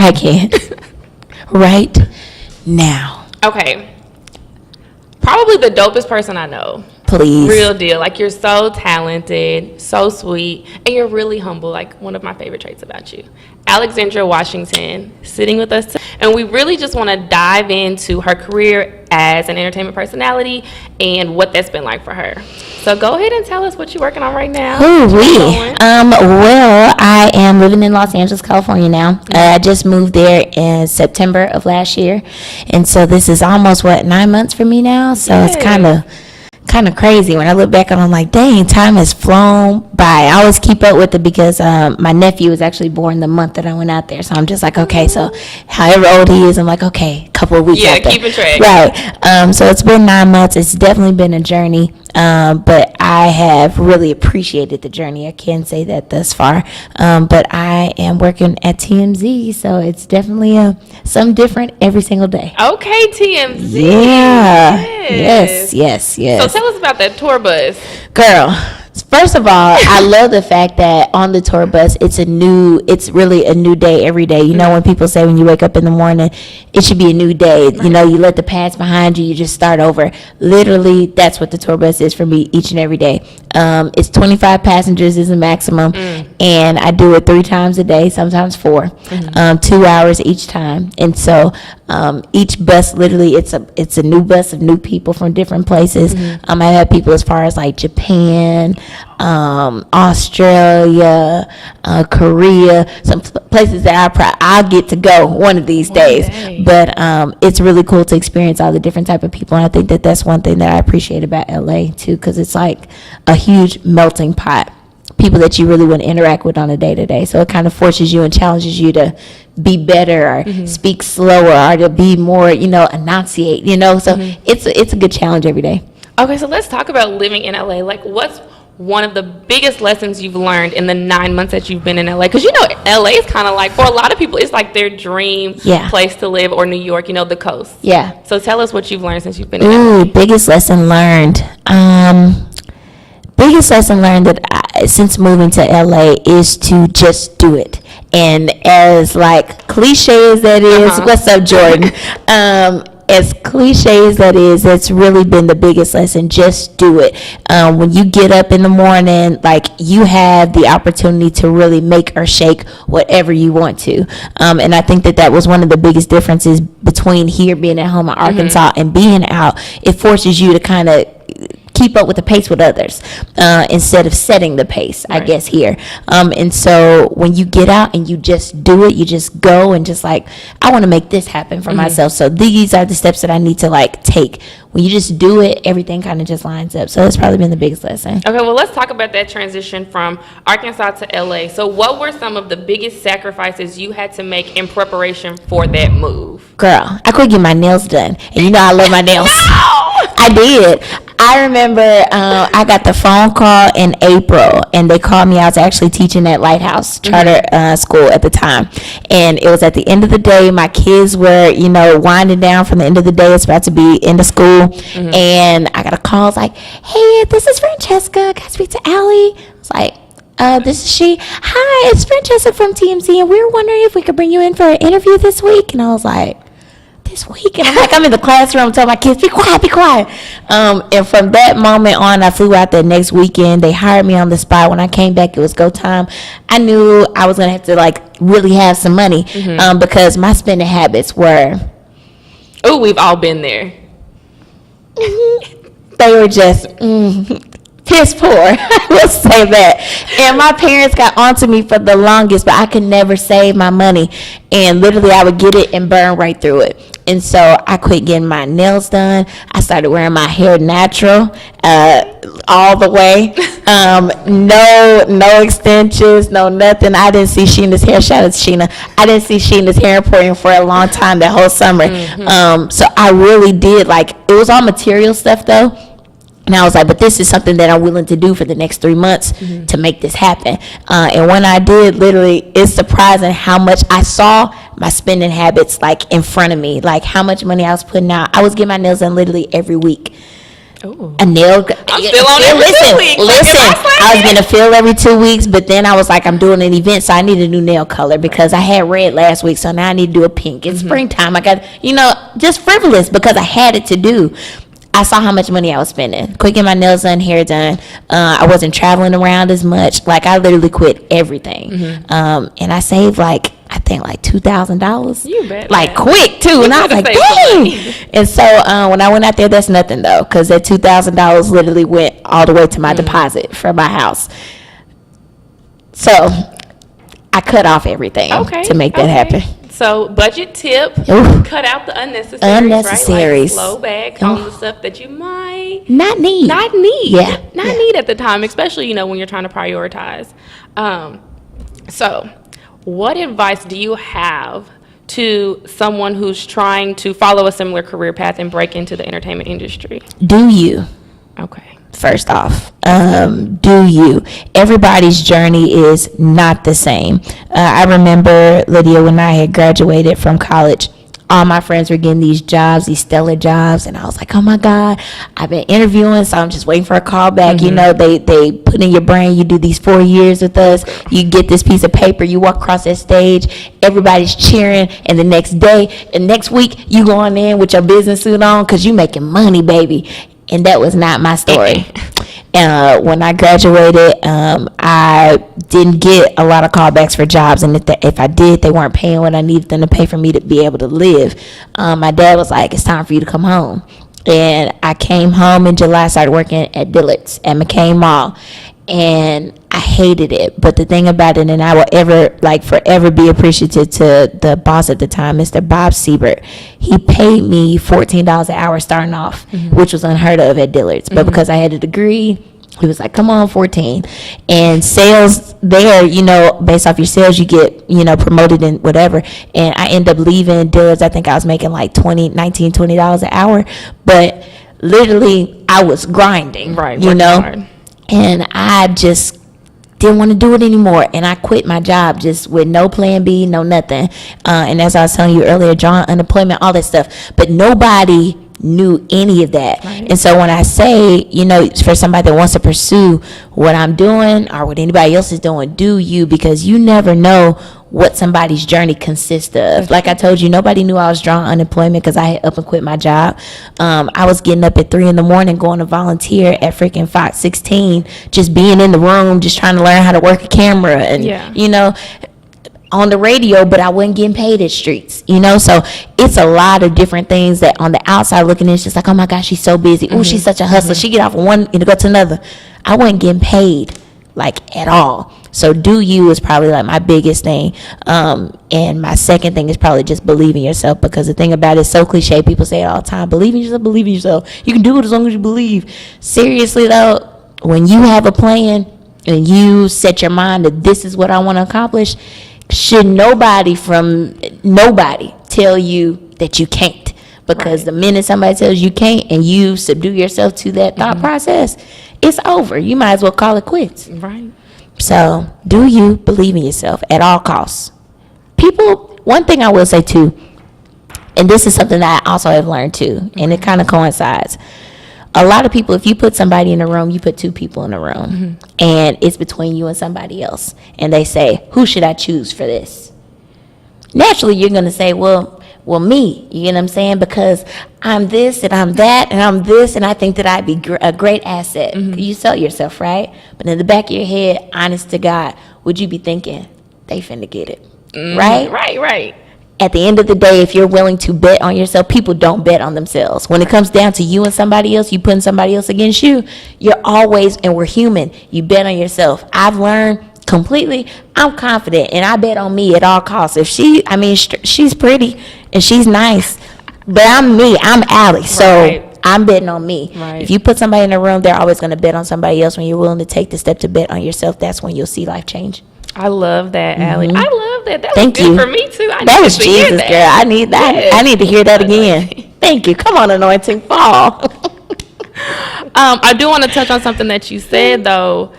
I can. Right now. Okay. Probably the dopest person I know. Please. Real deal. Like, you're so talented, so sweet, and you're really humble. Like, one of my favorite traits about you. Alexandria Washington, sitting with us. And we really just want to dive into her career as an entertainment personality and what that's been like for her. So go ahead and tell us what you're working on right now. Well, I am living in Los Angeles, California now. I just moved there in September of last year. And so this is almost, 9 months for me now? So It's kind of crazy. When I look back and I'm like, dang, time has flown by. I always keep up with it because my nephew was actually born the month that I went out there. So I'm just like, okay, so however old he is, I'm like, okay, a couple of weeks after. Keeping track. Right. So it's been 9 months. It's definitely been a journey. But I have really appreciated the journey. I can say that thus far. But I am working at TMZ, so it's definitely something different every single day. Okay, TMZ. Yeah. Yes. So tell us about that tour bus. Girl, first of all, I love the fact that on the tour bus, it's really a new day every day. You know, when people say when you wake up in the morning, it should be a new day. Right. You know, you let the past behind you, you just start over. Literally, that's what the tour bus is for me each and every day. It's 25 passengers is the maximum, and I do it 3 times a day, sometimes 4, 2 hours each time. And so each bus, literally, it's a new bus of new people from different places. I have people as far as like Japan, Australia, Korea, some places that I'll get to go one of these days. But it's really cool to experience all the different type of people, and I think that that's one thing that I appreciate about LA too, because it's like a huge melting pot. People that you really wouldn't interact with on a day-to-day. So it kind of forces you and challenges you to be better or speak slower or to be more, enunciate, So it's a good challenge every day. Okay, so let's talk about living in LA. Like, what's one of the biggest lessons you've learned in the 9 months that you've been in LA? Because, LA is kind of like, for a lot of people, it's like their dream place to live, or New York, the coast. Yeah. So tell us what you've learned since you've been in LA. Biggest lesson learned. Biggest lesson learned since moving to LA is to just do it. And as like cliche as that is, what's up, Jordan? As cliche as that is, that's really been the biggest lesson. Just do it. When you get up in the morning, like, you have the opportunity to really make or shake whatever you want to. And I think that was one of the biggest differences between here being at home in Arkansas and being out. It forces you to kind of keep up with the pace with others instead of setting the pace, I guess, here. And so when you get out and you just do it, you just go and just like, I want to make this happen for myself. So these are the steps that I need to like take. When you just do it, everything kind of just lines up. So that's probably been the biggest lesson. Okay, well, let's talk about that transition from Arkansas to LA. So what were some of the biggest sacrifices you had to make in preparation for that move? Girl, I couldn't get my nails done. And I love my nails. No! I did. I remember I got the phone call in April, and they called me. I was actually teaching at Lighthouse Charter School at the time, and it was at the end of the day. My kids were, winding down from the end of the day. It's about to be end of school, and I got a call. It's like, hey, this is Francesca. Can I speak to Allie? I was like, this is she. Hi, it's Francesca from TMZ, and we were wondering if we could bring you in for an interview this week. And I was like, this week? And I'm in the classroom telling my kids, be quiet. And from that moment on, I flew out that next weekend. They hired me on the spot. When I came back, it was go time. I knew I was going to have to like really have some money because my spending habits were... Oh, we've all been there. They were just... piss poor, I will say that. And my parents got onto me for the longest, but I could never save my money. And literally, I would get it and burn right through it. And so I quit getting my nails done. I started wearing my hair natural all the way. No extensions, no nothing. I didn't see Sheena's hair. Shout out to Sheena. I didn't see Sheena's hair important for a long time that whole summer. So I really did, like, it was all material stuff though. And I was like, but this is something that I'm willing to do for the next 3 months to make this happen. And when I did, literally, it's surprising how much I saw my spending habits like in front of me, like how much money I was putting out. I was getting my nails done literally every week. Ooh. A nail. I'm still on every 2 weeks. Listen. I was getting a fill every 2 weeks, but then I was like, I'm doing an event, so I need a new nail color because I had red last week, so now I need to do a pink. It's springtime. I got, just frivolous because I had it to do. I saw how much money I was spending. Quit getting my nails done, hair done. I wasn't traveling around as much. Like, I literally quit everything. And I saved I think $2,000. You bet. Like, quick too. And I was like, dang. And so when I went out there, that's nothing though, because that $2,000 literally went all the way to my deposit for my house. So I cut off everything to make that happen. So budget tip, Ooh. cut out the unnecessaries, right? Like, slow back on the stuff that you might not need. Yeah. Need at the time, especially, when you're trying to prioritize. So what advice do you have to someone who's trying to follow a similar career path and break into the entertainment industry? Do you? Okay. First off, do you? Everybody's journey is not the same. I remember, Lydia, when I had graduated from college, all my friends were getting these jobs, these stellar jobs, and I was like, oh my God, I've been interviewing, so I'm just waiting for a call back. They put in your brain, you do these 4 years with us, you get this piece of paper, you walk across that stage, everybody's cheering, and the next day, and next week, you going in with your business suit on because you making money, baby. And that was not my story. When I graduated, I didn't get a lot of callbacks for jobs. And if I did, they weren't paying what I needed them to pay for me to be able to live. My dad was like, it's time for you to come home. And I came home in July, started working at Dillard's at McCain Mall. And I hated it. But the thing about it, and I will forever be appreciative to the boss at the time, Mr. Bob Siebert. He paid me $14 an hour starting off, which was unheard of at Dillard's. But because I had a degree, he was like, come on, 14. And sales there, based off your sales, you get, promoted and whatever. And I ended up leaving Dillard's. I think I was making like $20 an hour. But literally, I was grinding, right? Hard. And I just didn't want to do it anymore. And I quit my job just with no plan B, no nothing. And as I was telling you earlier, drawing unemployment, all that stuff. But nobody knew any of that. Right. And so when I say, for somebody that wants to pursue what I'm doing or what anybody else is doing, do you, because you never know what somebody's journey consists of. Like I told you, nobody knew I was drawing unemployment because I had up and quit my job. I was getting up at 3 a.m. going to volunteer at freaking Fox 16, just being in the room, just trying to learn how to work a camera and, on the radio, but I wasn't getting paid at Streets, so it's a lot of different things that on the outside looking in, it's just like, oh my gosh, she's so busy. Oh, she's such a hustler. She get off of one and go to another. I wasn't getting paid at all. So do you is probably my biggest thing. And my second thing is probably just believe in yourself, because the thing about it is so cliche. People say it all the time, believe in yourself. You can do it as long as you believe. Seriously though, when you have a plan and you set your mind that this is what I want to accomplish, should nobody tell you that you can't. Because the minute somebody tells you can't and you subdue yourself to that thought process, it's over. You might as well call it quits. Right. So do you believe in yourself at all costs? People, one thing I will say too, and this is something that I also have learned too, and it kind of coincides. A lot of people, if you put somebody in a room, you put two people in a room, and it's between you and somebody else, and they say, who should I choose for this? Naturally, you're going to say, well, me, you get what I'm saying? Because I'm this and I'm that and I'm this, and I think that I'd be a great asset. You sell yourself, right? But in the back of your head, honest to God, would you be thinking, they finna get it, right? Right. At the end of the day, if you're willing to bet on yourself, people don't bet on themselves. When it comes down to you and somebody else, you putting somebody else against you, you're always, and we're human, you bet on yourself. I've learned completely, I'm confident, and I bet on me at all costs. If she's pretty and she's nice, but I'm me, I'm Alex, so I'm betting on me. Right. If you put somebody in a room, they're always going to bet on somebody else. When you're willing to take the step to bet on yourself, that's when you'll see life change. I love that, Allie. I love that. That Thank was you. good for me too. That was Jesus, girl. I need that. Yes. I need to hear that again. Thank you. Come on, anointing, fall. I do want to touch on something that you said though.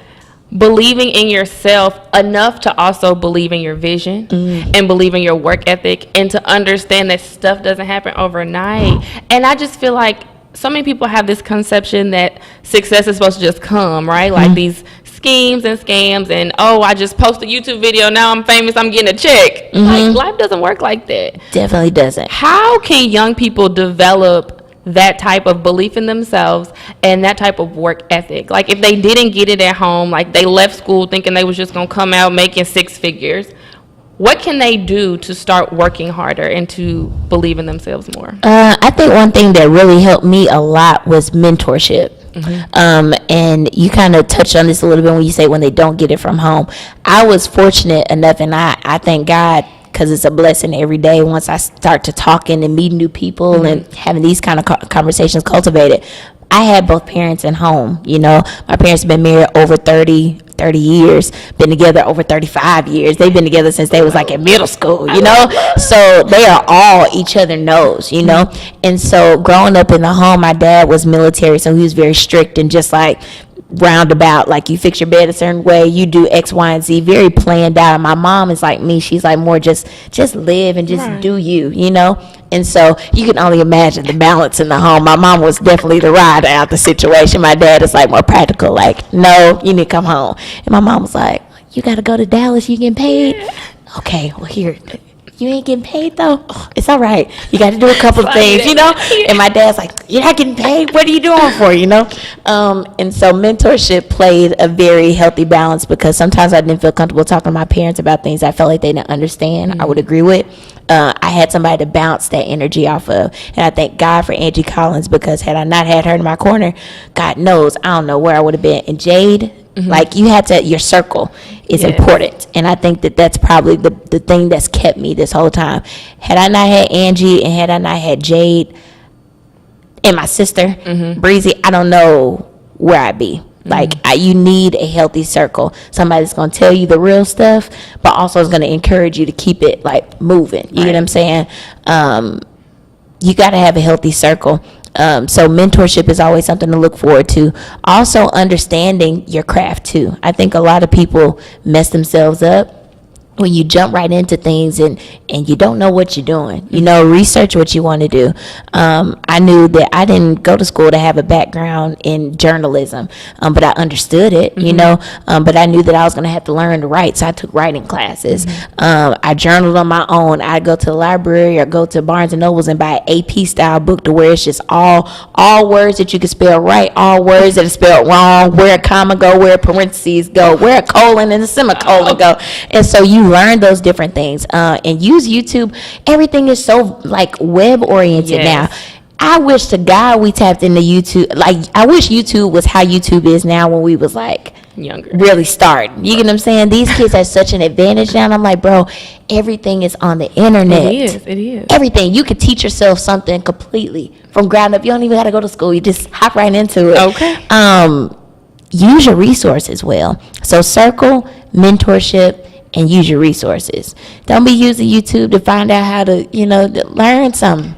Believing in yourself enough to also believe in your vision and believe in your work ethic, and to understand that stuff doesn't happen overnight. And I just feel like so many people have this conception that success is supposed to just come, right? Like these schemes and scams and, oh, I just posted a YouTube video, now I'm famous, I'm getting a check. Like, life doesn't work like that. Definitely doesn't. How can young people develop that type of belief in themselves and that type of work ethic? Like, if they didn't get it at home, like they left school thinking they was just gonna come out making six figures, what can they do to start working harder and to believe in themselves more? I think one thing that really helped me a lot was mentorship. And you kind of touched on this a little bit when you say when they don't get it from home. I was fortunate enough, and I thank God, because it's a blessing every day once I start to talking and meeting new people and having these kind of conversations cultivated. I had both parents at home. You know, my parents have been married over 30 years, been together over 35 years. They've been together since they was like in middle school, you know? So they are all each other knows, you know? And so growing up in the home, my dad was military, so he was very strict and just like roundabout, like you fix your bed a certain way, you do X, Y, and Z, very planned out. My mom is like me, she's like more just live and just do you know? And so you can only imagine the balance in the home. My mom was definitely the ride out the situation. My dad is like more practical, like, no, you need to come home. And my mom was like, you got to go to Dallas, you getting paid? Okay, well, here, you ain't getting paid though? Oh, it's all right. You got to do a couple of things, you know? And my dad's like, you're not getting paid? What are you doing for, you know? And so mentorship played a very healthy balance, because sometimes I didn't feel comfortable talking to my parents about things I felt like they didn't understand, I would agree with. I had somebody to bounce that energy off of. And I thank God for Angie Collins, because had I not had her in my corner, God knows, I don't know where I would have been. And Jade, like, you had to, your circle is important. And I think that that's probably the thing that's kept me this whole time. Had I not had Angie, and had I not had Jade and my sister, Breezy, I don't know where I'd be. Like, you need a healthy circle. Somebody that's going to tell you the real stuff, but also is going to encourage you to keep it, like, moving. You know what I'm saying? You got to have a healthy circle. So mentorship is always something to look forward to. Also, understanding your craft, too. I think a lot of people mess themselves up when you jump right into things and you don't know what you're doing. You know, research what you want to do. I knew that I didn't go to school to have a background in journalism, but I understood it, you know, but I knew that I was going to have to learn to write, so I took writing classes. I journaled on my own. I'd go to the library or go to Barnes & Nobles and buy an AP style book to where it's just all words that you can spell right, all words that are spelled wrong, where a comma go, where a parentheses go, where a colon and a semicolon go. And so you learn those different things, and use YouTube. Everything is so like web oriented now. I wish to God we tapped into YouTube. Like, I wish YouTube was how YouTube is now when we was like younger, really starting. You get what I'm saying? These kids have such an advantage now, and I'm like, bro, everything is on the internet. It is. Everything. You could teach yourself something completely from ground up. You don't even got to go to school. You just hop right into it. Okay. Use your resources well. So circle, mentorship, and use your resources. Don't be using YouTube to find out how to, you know, learn something.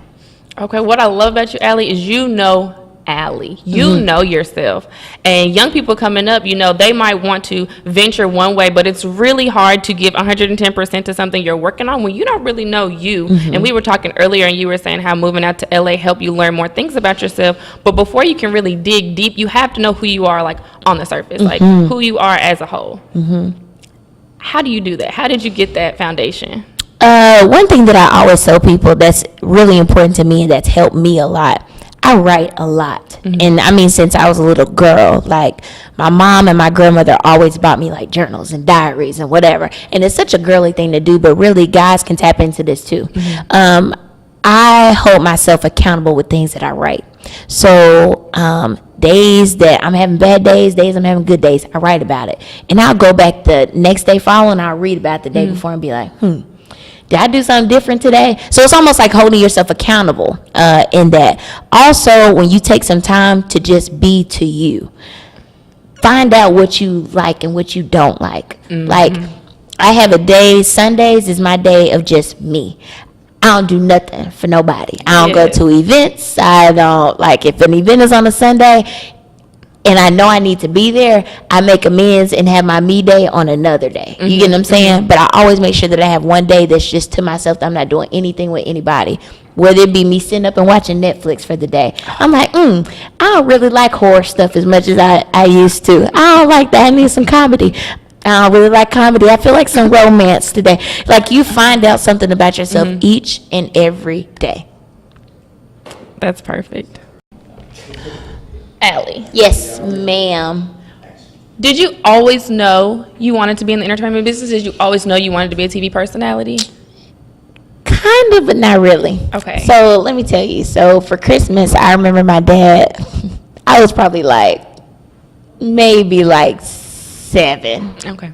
Okay, what I love about you, Allie, is you know Allie. You know yourself. And young people coming up, you know, they might want to venture one way, but it's really hard to give 110% to something you're working on when you don't really know you. And we were talking earlier, and you were saying how moving out to LA helped you learn more things about yourself. But before you can really dig deep, you have to know who you are, like, on the surface, like who you are as a whole. How do you do that? How did you get that foundation? One thing that I always tell people that's really important to me and that's helped me a lot, I write a lot. And I mean, since I was a little girl, like, my mom and my grandmother always bought me like journals and diaries and whatever. And it's such a girly thing to do, but really guys can tap into this too. I hold myself accountable with things that I write. So days that I'm having bad days I'm having good days, I write about it. And I'll go back the next day following, I'll read about the day before and be like, did I do something different today? So it's almost like holding yourself accountable in that. Also, when you take some time to just be to you, find out what you like and what you don't like. Like, I have a day, Sundays is my day of just me. I don't do nothing for nobody. I don't go to events. I don't, like, if an event is on a Sunday and I know I need to be there, I make amends and have my me day on another day. You get what I'm saying? But I always make sure that I have one day that's just to myself, that I'm not doing anything with anybody. whether it be me sitting up and watching Netflix for the day. I'm like, I don't really like horror stuff as much as I used to. I don't like that. I need some comedy. I don't really like comedy. I feel like some romance today. Like, you find out something about yourself each and every day. That's perfect. Allie. Yes, ma'am. Did you always know you wanted to be in the entertainment business? Did you always know you wanted to be a TV personality? Kind of, but not really. Okay. So let me tell you. So for Christmas, I remember my dad, I was probably maybe 7. Okay.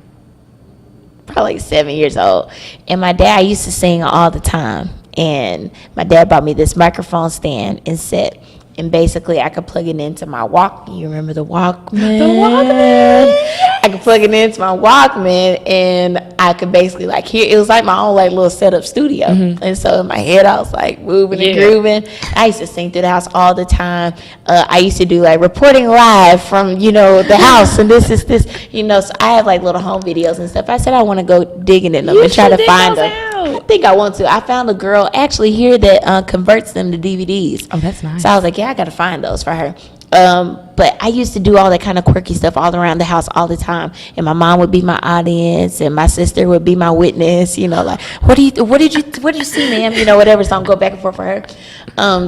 Probably 7 years old. And my dad, I used to sing all the time. And my dad bought me this microphone stand and set. And basically, I could plug it into my Walkman. You remember the Walkman? The Walkman. I could plug it into my Walkman, and I could basically hear. It was like my own little setup studio. And so in my head, I was moving and grooving. I used to sing through the house all the time. I used to do reporting live from the house, and this. So I have little home videos and stuff. I said I want to go digging in them and try to find them. I think I want to. I found a girl actually here that converts them to DVDs. Oh, that's nice. So I was like, yeah, I got to find those for her. But I used to do all that kind of quirky stuff all around the house all the time. And my mom would be my audience, and my sister would be my witness. What did you see, ma'am? Whatever. So I'm go back and forth for her.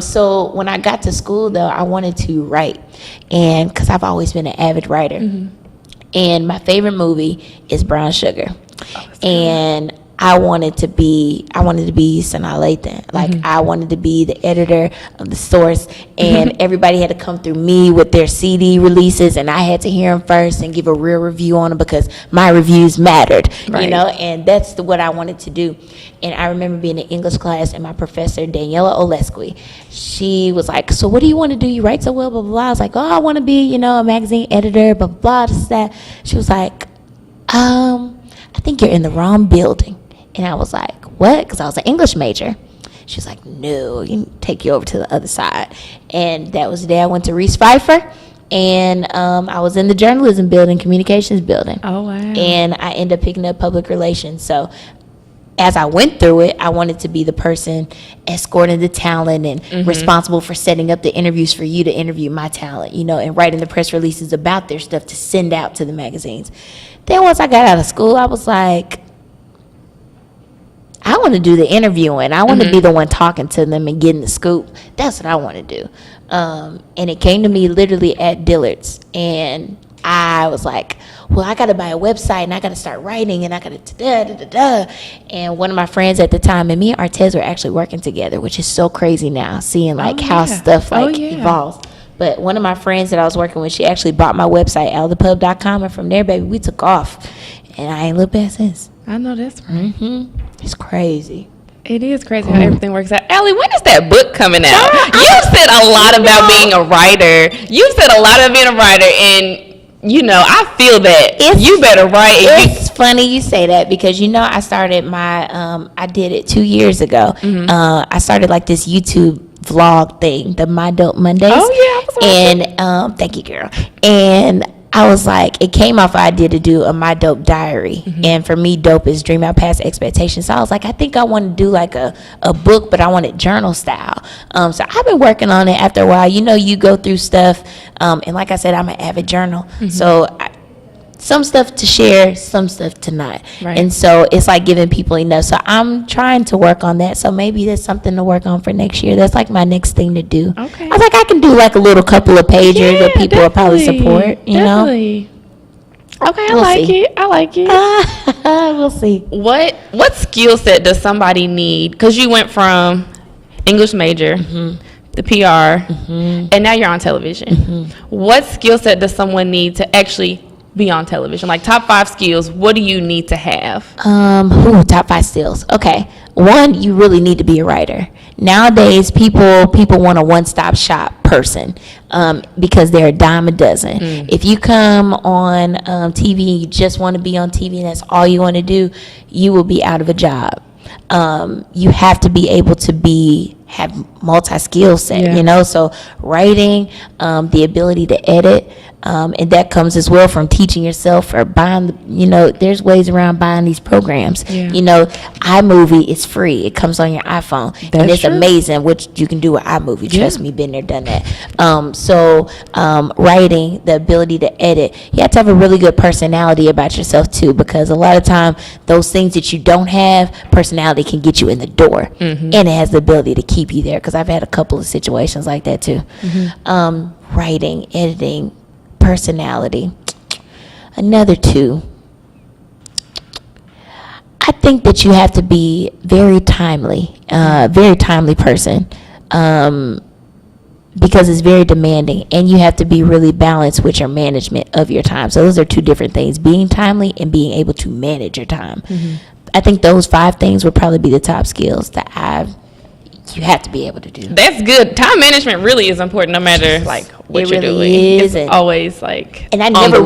So when I got to school, though, I wanted to write, and because I've always been an avid writer. And my favorite movie is Brown Sugar, and I wanted to be Sanaa Lathan. I wanted to be the editor of the Source, and everybody had to come through me with their CD releases, and I had to hear them first and give a real review on them because my reviews mattered, and that's what I wanted to do. And I remember being in English class, and my professor, Daniela Olesky, she was like, so what do you want to do? You write so well, blah, blah, blah. I was like, oh, I want to be, a magazine editor, blah, blah, blah, this, that. She was like, I think you're in the wrong building. And I was like, what? Because I was an English major. She was like, no, you can take you over to the other side. And that was the day I went to Reese Pfeiffer. And I was in the journalism building, communications building. Oh, wow. And I ended up picking up public relations. So as I went through it, I wanted to be the person escorting the talent and responsible for setting up the interviews for you to interview my talent, and writing the press releases about their stuff to send out to the magazines. Then once I got out of school, I was like, I want to do the interviewing. I want to be the one talking to them and getting the scoop. That's what I want to do. And it came to me literally at Dillard's. And I was like, well, I got to buy a website, and I got to start writing, and I got to da-da-da-da. And one of my friends at the time, and me and Artez were actually working together, which is so crazy now, seeing how stuff evolves. But one of my friends that I was working with, she actually bought my website, aldapub.com, and from there, baby, we took off. And I ain't looked back since. I know that's right. It's crazy. It is crazy how everything works out. Allie, when is that book coming out? You've said a lot about being a writer. You've said a lot about being a writer, and I feel that you better write. It's funny you say that because I started I did it 2 years ago. I started this YouTube vlog thing, the My Dope Mondays. Oh yeah, I was and thank you, girl. And I was like, it came off idea to do a My Dope diary. And for me, dope is dream out past expectations. So I was like, I think I want to do a book, but I want it journal style. So I've been working on it after a while. You go through stuff. And like I said, I'm an avid journal. So some stuff to share, some stuff to not. Right. And so it's giving people enough. So I'm trying to work on that. So maybe there's something to work on for next year. That's my next thing to do. Okay. I was like, I can do a little couple of pages that people will probably support, Definitely. Okay, We'll I like it. We'll see. What skill set does somebody need? Because you went from English major, the PR, and now you're on television. What skill set does someone need to actually be on television? Top 5 skills, what do you need to have? Top 5 skills. Okay. One, you really need to be a writer. Nowadays, people want a one-stop shop person because they're a dime a dozen. If you come on TV and you just want to be on TV and that's all you want to do, you will be out of a job. You have to be able to have multi-skill set, so writing, the ability to edit, And that comes as well from teaching yourself or buying, there's ways around buying these programs. Yeah. iMovie is free. It comes on your iPhone. And it's true. amazing what you can do with iMovie. Trust me, been there, done that. So writing, the ability to edit, you have to have a really good personality about yourself too, because a lot of time those things that you don't have, personality can get you in the door. And it has the ability to keep you there, because I've had a couple of situations like that too. Writing, editing, personality. Another two, I think that you have to be very timely person, because it's very demanding, and you have to be really balanced with your management of your time. So those are two different things: being timely and being able to manage your time. I think those 5 things would probably be the top skills that you have to be able to do. That's good. Time management really is important, no matter like what It you're really doing. is. It's always like. And I on the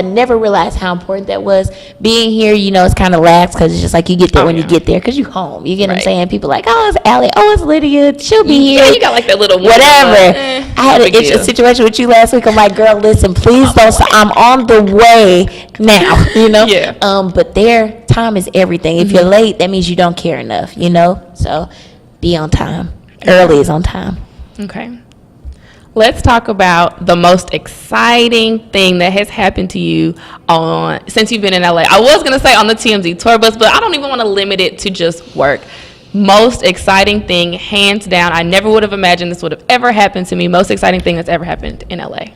never realized how important that was. Being here, it's kind of lax, because it's just like you get there when you get there, because you home. You get what I'm Right. saying? People like, oh, it's Allie. Oh, it's Lydia. She'll be here. Yeah, you got like that little Whatever. I had no a big deal. situation with you last week. I'm like, girl, listen, please don't. I'm on the way now. Yeah. But their time is everything. If you're late, that means you don't care enough. So be on time. Early is on time. Okay. Let's talk about the most exciting thing that has happened to you since you've been in LA. I was going to say on the TMZ tour bus, but I don't even want to limit it to just work. Most exciting thing, hands down. I never would have imagined this would have ever happened to me. Most exciting thing that's ever happened in LA.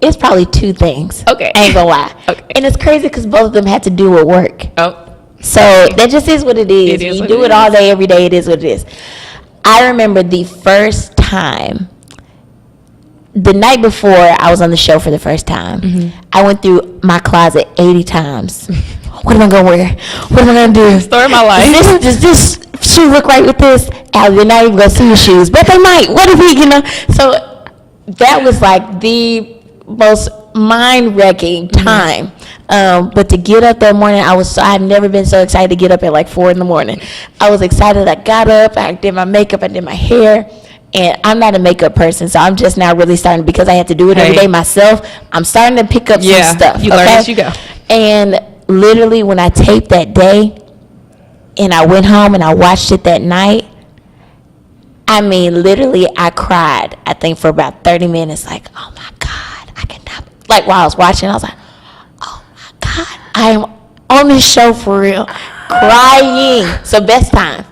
It's probably 2 things. Okay. I ain't gonna lie. Okay. And it's crazy because both of them had to do with work. Oh. So that just is what it is. It is You what do it it all day, every day. It is what it is. I remember the first time, the night before I was on the show for the first time, I went through my closet 80 times. What am I gonna wear? What am I gonna do? Story of my life. Does this shoe look right with this? Al, you're not even gonna see your shoes, but they might. What if we, So that was like the most mind-wrecking time. But to get up that morning, I had never been so excited to get up at like 4 in the morning. I was excited. I got up, I did my makeup, I did my hair, and I'm not a makeup person, so I'm just now really starting, because I have to do it every day myself. I'm starting to pick up some stuff. You learn as you go. And literally, when I taped that day, and I went home and I watched it that night, I mean, literally, I cried, I think, for about 30 minutes, like, oh my God, I cannot. Like, while I was watching, I was like, oh my God, I am on this show for real, crying. So, best time.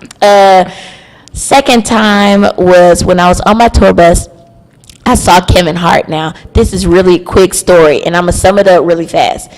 Second time was when I was on my tour bus. I saw Kevin Hart. Now, this is really a quick story, and I'm going to sum it up really fast.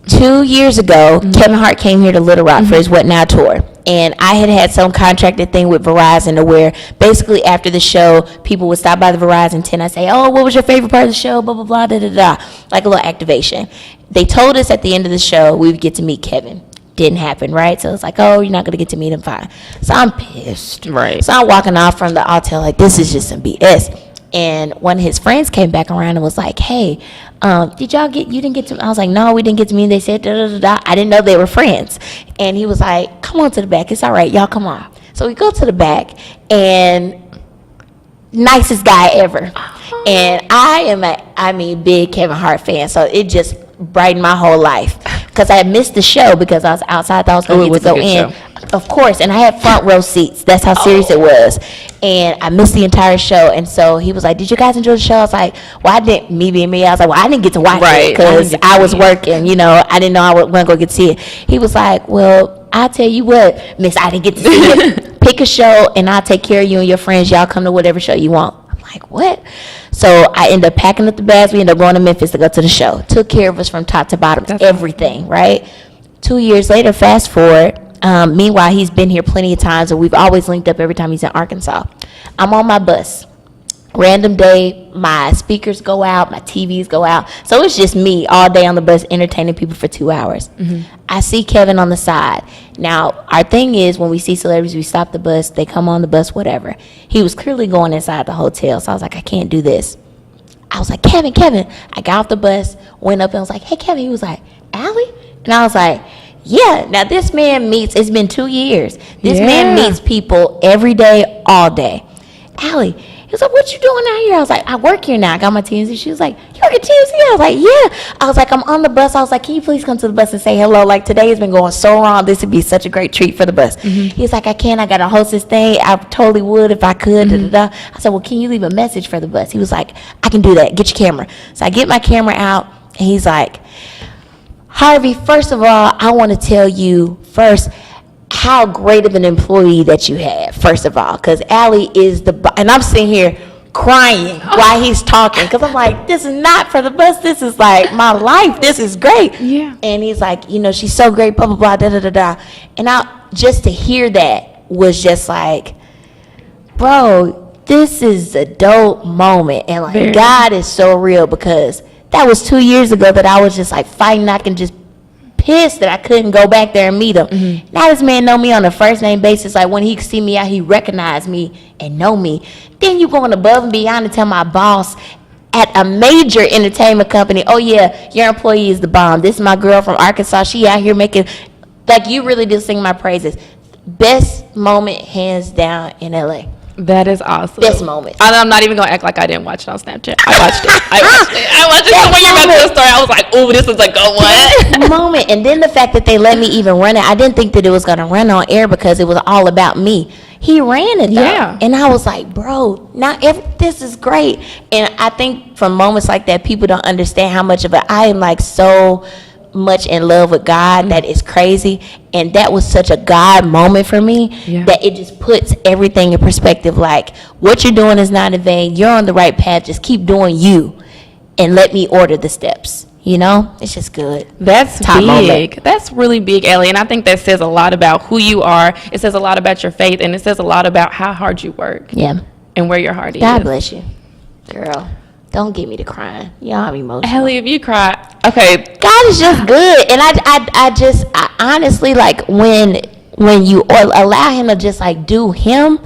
2 years ago, Kevin Hart came here to Little Rock for his What Now tour. And I had some contracted thing with Verizon to where basically after the show, people would stop by the Verizon tent. I say, oh, what was your favorite part of the show? Blah, blah, blah, da, da, da. Like a little activation. They told us at the end of the show we would get to meet Kevin. Didn't happen, right? So it's like, oh, you're not going to get to meet him, fine. So I'm pissed. Right. So I'm walking off from the hotel like, this is just some BS. And one of his friends came back around and was like, hey, you didn't get to, I was like, no, we didn't get to meet. They said, da, da, da, da. I didn't know they were friends. And he was like, come on to the back. It's all right. Y'all come on. So we go to the back, and nicest guy ever. And I am big Kevin Hart fan. So it just brightened my whole life. Because I had missed the show because I was outside. I thought I was going to get to go in. Show. Of course, and I had front row seats. That's how serious it was. And I missed the entire show. And so he was like, did you guys enjoy the show? I was like, well, I didn't, me being me, I was like, well, I didn't get to watch it because I was working, I didn't know I wasn't going to go get to see it. He was like, well, I'll tell you what, miss, I didn't get to see it. Pick a show and I'll take care of you and your friends. Y'all come to whatever show you want. I'm like, what? So I ended up packing up the bags. We ended up going to Memphis to go to the show. Took care of us from top to bottom, everything, right? 2 years later, fast forward. Meanwhile, he's been here plenty of times, and we've always linked up every time he's in Arkansas. I'm on my bus. Random day, my speakers go out, my TVs go out. So it's just me all day on the bus entertaining people for 2 hours. I see Kevin on the side. Now, our thing is when we see celebrities, we stop the bus, they come on the bus, whatever. He was clearly going inside the hotel, so I was like, I can't do this. I was like, Kevin. I got off the bus, went up and was like, hey, Kevin. He was like, Allie? And I was like, yeah. Now, this man it's been 2 years. This man meets people every day, all day. Allie. He was like, what you doing out here? I was like, I work here now. I got my TMZ. She was like, you work at TMZ? I was like, yeah. I was like, I'm on the bus. I was like, can you please come to the bus and say hello? Like, today has been going so wrong. This would be such a great treat for the bus. He's like, I can't. I got to host this thing. I totally would if I could. I said, well, can you leave a message for the bus? He was like, I can do that. Get your camera. So I get my camera out, and he's like, Harvey, first of all, I want to tell you first how great of an employee that you have, first of all, because Allie is and I'm sitting here crying while he's talking, because I'm like, this is not for the bus, this is like my life, this is great. Yeah. And he's like, she's so great, blah, blah, blah, da, da, da, da. And just to hear that was just like, bro, this is a dope moment. And like, God is so real, because that was 2 years ago that I was just like fighting, I can just pissed that I couldn't go back there and meet him. Now this man know me on a first name basis. Like, when he see me out, he recognize me and know me. Then you going above and beyond to tell my boss at a major entertainment company, oh yeah, your employee is the bomb. This is my girl from Arkansas. She out here making, like, you really did sing my praises. Best moment hands down in LA. That is awesome. Best moment. I'm not even gonna act like I didn't watch it on Snapchat. I watched it. So when you got to the story, I was like, "Oh, this is like a what?" moment. And then the fact that they let me even run it, I didn't think that it was gonna run on air because it was all about me. He ran it though. Yeah. And I was like, bro, this is great. And I think from moments like that, people don't understand how much of it. I am like so much in love with God that is crazy, and that was such a God moment for me that it just puts everything in perspective. Like, what you're doing is not in vain. You're on the right path. Just keep doing you and let me order the steps. It's just good. That's top big. moment. That's really big, Ellie. And I think that says a lot about who you are. It says a lot about your faith, and it says a lot about how hard you work. Yeah. And where your heart is. God bless you, girl. Don't get me to crying. I'm emotional. Ellie, if you cry, okay. God is just good. And I honestly, like, when you allow him to just like do him,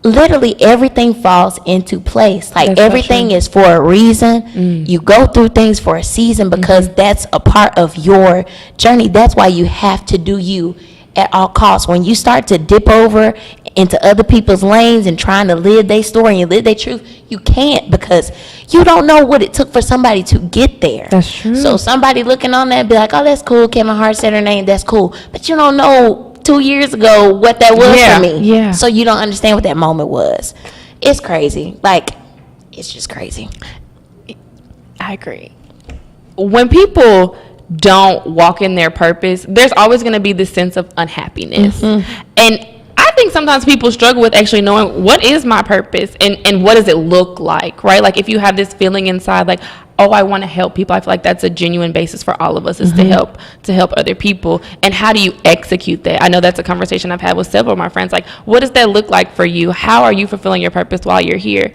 literally everything falls into place. Like, everything is for a reason. You go through things for a season, because that's a part of your journey. That's why you have to do you at all costs. When you start to dip over into other people's lanes and trying to live their story and live their truth, you can't, because you don't know what it took for somebody to get there. That's true. So somebody looking on that be like, oh, that's cool, Kevin Hart said her name, that's cool. But you don't know 2 years ago what that was for me. Yeah. So you don't understand what that moment was. It's crazy. Like, it's just crazy. I agree. When people don't walk in their purpose, there's always going to be this sense of unhappiness. And I think sometimes people struggle with actually knowing, what is my purpose and what does it look like, right? Like, if you have this feeling inside, like, oh, I want to help people, I feel like that's a genuine basis for all of us, is to help other people. And how do you execute that? I know that's a conversation I've had with several of my friends. Like, what does that look like for you? How are you fulfilling your purpose while you're here?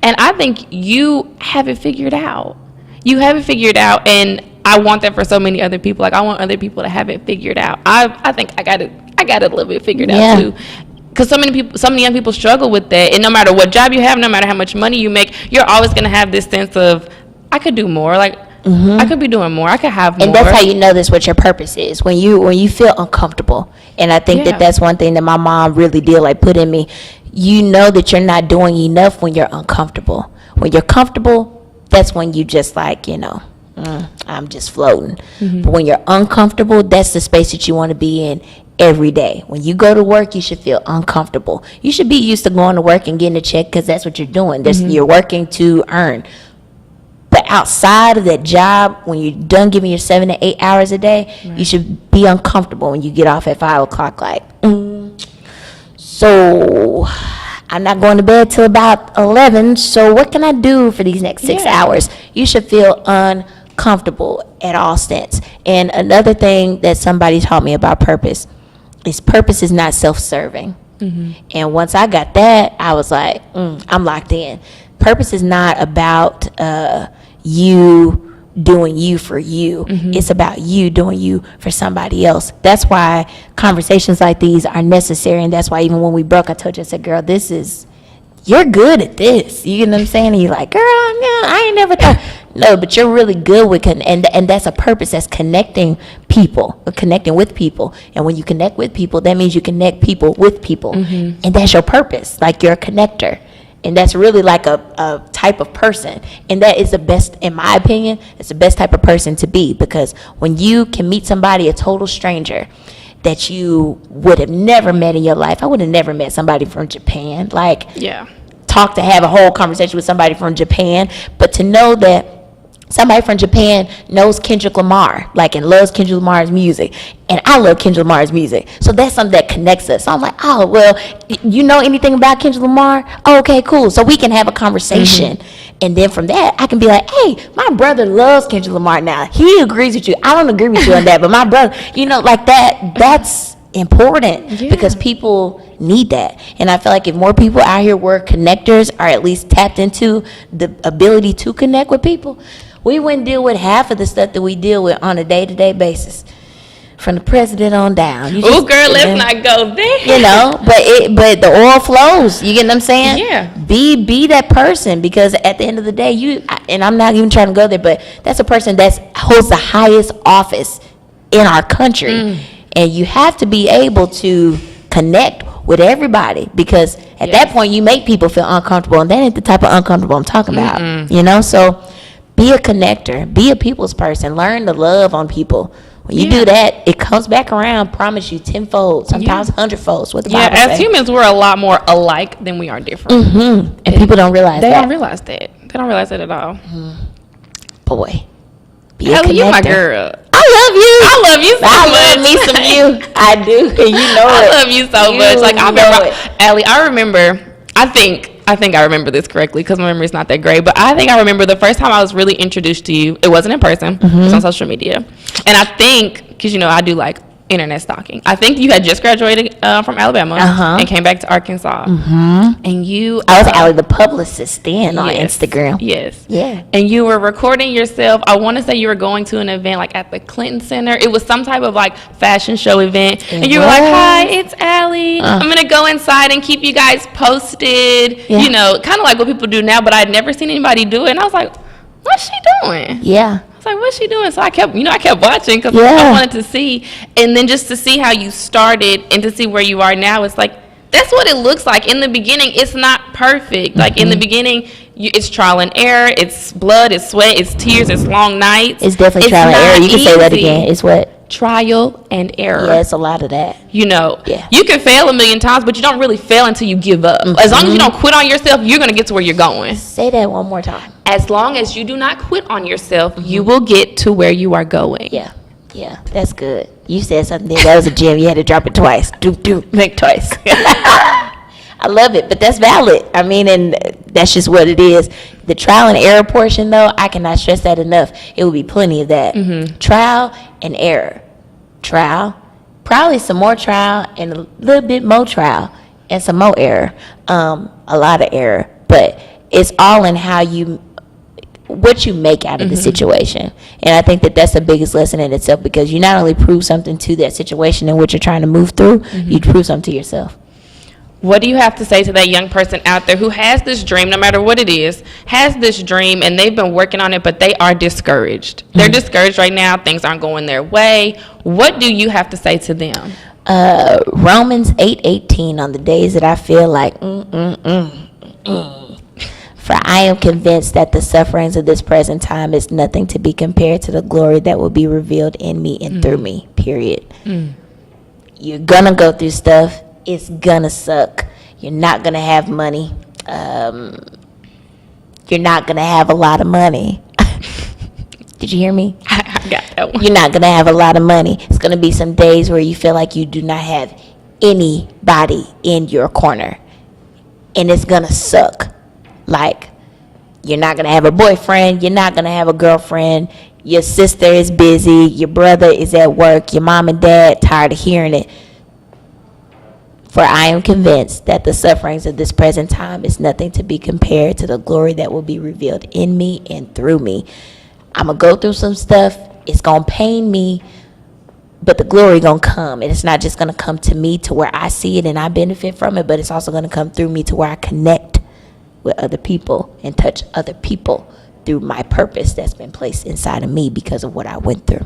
And I think you have it figured out. You have it figured out, and I want that for so many other people. Like, I want other people to have it figured out. I think I got it a little bit figured out too. Because so many young people struggle with that. And no matter what job you have, no matter how much money you make, you're always going to have this sense of, I could do more. Like, I could be doing more. I could have more. And that's how you know this what your purpose is, when you feel uncomfortable. And I think that's one thing that my mom really did, like, put in me. You know that you're not doing enough when you're uncomfortable. When you're comfortable, that's when you just like, I'm just floating. But when you're uncomfortable, that's the space that you want to be in every day. When you go to work, you should feel uncomfortable. You should be used to going to work and getting a check, because that's what you're doing. You're working to earn. But outside of that job, when you're done giving your 7 to 8 hours a day, you should be uncomfortable when you get off at 5 o'clock. Like, so I'm not going to bed till about 11. So what can I do for these next 6 hours? You should feel uncomfortable at all stints. And another thing that somebody taught me about purpose is not self-serving. And once I got that, I was like, I'm locked in. Purpose is not about you doing you for you. It's about you doing you for somebody else. That's why conversations like these are necessary. And that's why even when we broke, I told you, I said, girl, you're good at this. You know what I'm saying? And you're like, girl, no, I ain't never thought. No, but you're really good with and that's a purpose. That's connecting people, or connecting with people. And when you connect with people, that means you connect people with people, and that's your purpose. Like, you're a connector, and that's really like a type of person. And that is the best, in my opinion. It's the best type of person to be, because when you can meet somebody, a total stranger, that you would have never met in your life. I would have never met somebody from Japan. Like, have a whole conversation with somebody from Japan, but to know that somebody from Japan knows Kendrick Lamar, like, and loves Kendrick Lamar's music, and I love Kendrick Lamar's music, so that's something that connects us. So I'm like, oh, well, you know anything about Kendrick Lamar? Oh, okay, cool. So we can have a conversation, and then from that, I can be like, hey, my brother loves Kendrick Lamar now. He agrees with you. I don't agree with you on that, but my brother, like that. That's important, because people need that. And I feel like if more people out here were connectors, or at least tapped into the ability to connect with people, we wouldn't deal with half of the stuff that we deal with on a day-to-day basis, from the president on down. Oh, girl, let's not go there. But the oil flows. You get what I'm saying? Yeah. Be that person, because at the end of the day, and I'm not even trying to go there, but that's a person that holds the highest office in our country. And you have to be able to connect with everybody, because at that point you make people feel uncomfortable, and that ain't the type of uncomfortable I'm talking about. So be a connector, be a people's person, learn to love on people. When you do that, it comes back around, promise you, tenfold, sometimes hundredfold. What the Bible as say. humans, we're a lot more alike than we are different. And people don't realize that. They don't realize that. They don't realize that at all. Boy, be a connector. You my girl. I love you so much. I love me some you. I do. And you know it. I love you so much. Like, I remember, Allie, I think I remember this correctly, because my memory is not that great, but I think I remember the first time I was really introduced to you. It wasn't in person. It was on social media. And I think, because, I do like internet stalking. I think you had just graduated from Alabama and came back to Arkansas. And you... I was Allie the publicist then on Instagram. Yes. Yeah. And you were recording yourself. I want to say you were going to an event, like, at the Clinton Center. It was some type of, like, fashion show event. And you were like, hi, it's Allie. I'm going to go inside and keep you guys posted. Kind of like what people do now, but I'd never seen anybody do it. And I was like, what's she doing? Yeah. I was like, what's she doing? So I kept watching, because I wanted to see. And then just to see how you started and to see where you are now, it's like, that's what it looks like. In the beginning, it's not perfect. Like, in the beginning, it's trial and error. It's blood, it's sweat, it's tears, it's long nights. It's definitely trial and error. You can say that again. It's what? Trial and error. Yeah, it's a lot of that. You can fail a million times, but you don't really fail until you give up. As long as you don't quit on yourself, you're going to get to where you're going. Say that one more time. As long as you do not quit on yourself, you will get to where you are going. Yeah, that's good. You said something there. That was a gem. You had to drop it twice. Make twice. I love it, but that's valid. I mean, and that's just what it is. The trial and error portion, though, I cannot stress that enough. It will be plenty of that. Trial and error. Trial, probably some more trial, and a little bit more trial, and some more error. A lot of error, but it's all in what you make out of the situation. And I think that that's the biggest lesson in itself, because you not only prove something to that situation in which you're trying to move through, you prove something to yourself. What do you have to say to that young person out there who has this dream, no matter what it is, has this dream, and they've been working on it, but they are discouraged? They're discouraged right now. Things aren't going their way. What do you have to say to them? Romans 8:18, on the days that I feel like, for I am convinced that the sufferings of this present time is nothing to be compared to the glory that will be revealed in me and through me, period. You're going to go through stuff. It's gonna suck. You're not gonna have money. You're not gonna have a lot of money. Did you hear me? I got that one. You're not gonna have a lot of money. It's gonna be some days where you feel like you do not have anybody in your corner, and it's gonna suck. Like, you're not gonna have a boyfriend. You're not gonna have a girlfriend. Your sister is busy. Your brother is at work. Your mom and dad tired of hearing it. For I am convinced that the sufferings of this present time is nothing to be compared to the glory that will be revealed in me and through me. I'm going to go through some stuff. It's going to pain me, but the glory going to come. And it's not just going to come to me to where I see it and I benefit from it, but it's also going to come through me to where I connect with other people and touch other people through my purpose that's been placed inside of me because of what I went through.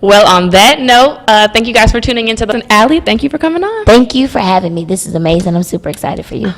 Well, on that note, thank you guys for tuning into the Allie. Thank you for coming on. Thank you for having me. This is amazing. I'm super excited for you.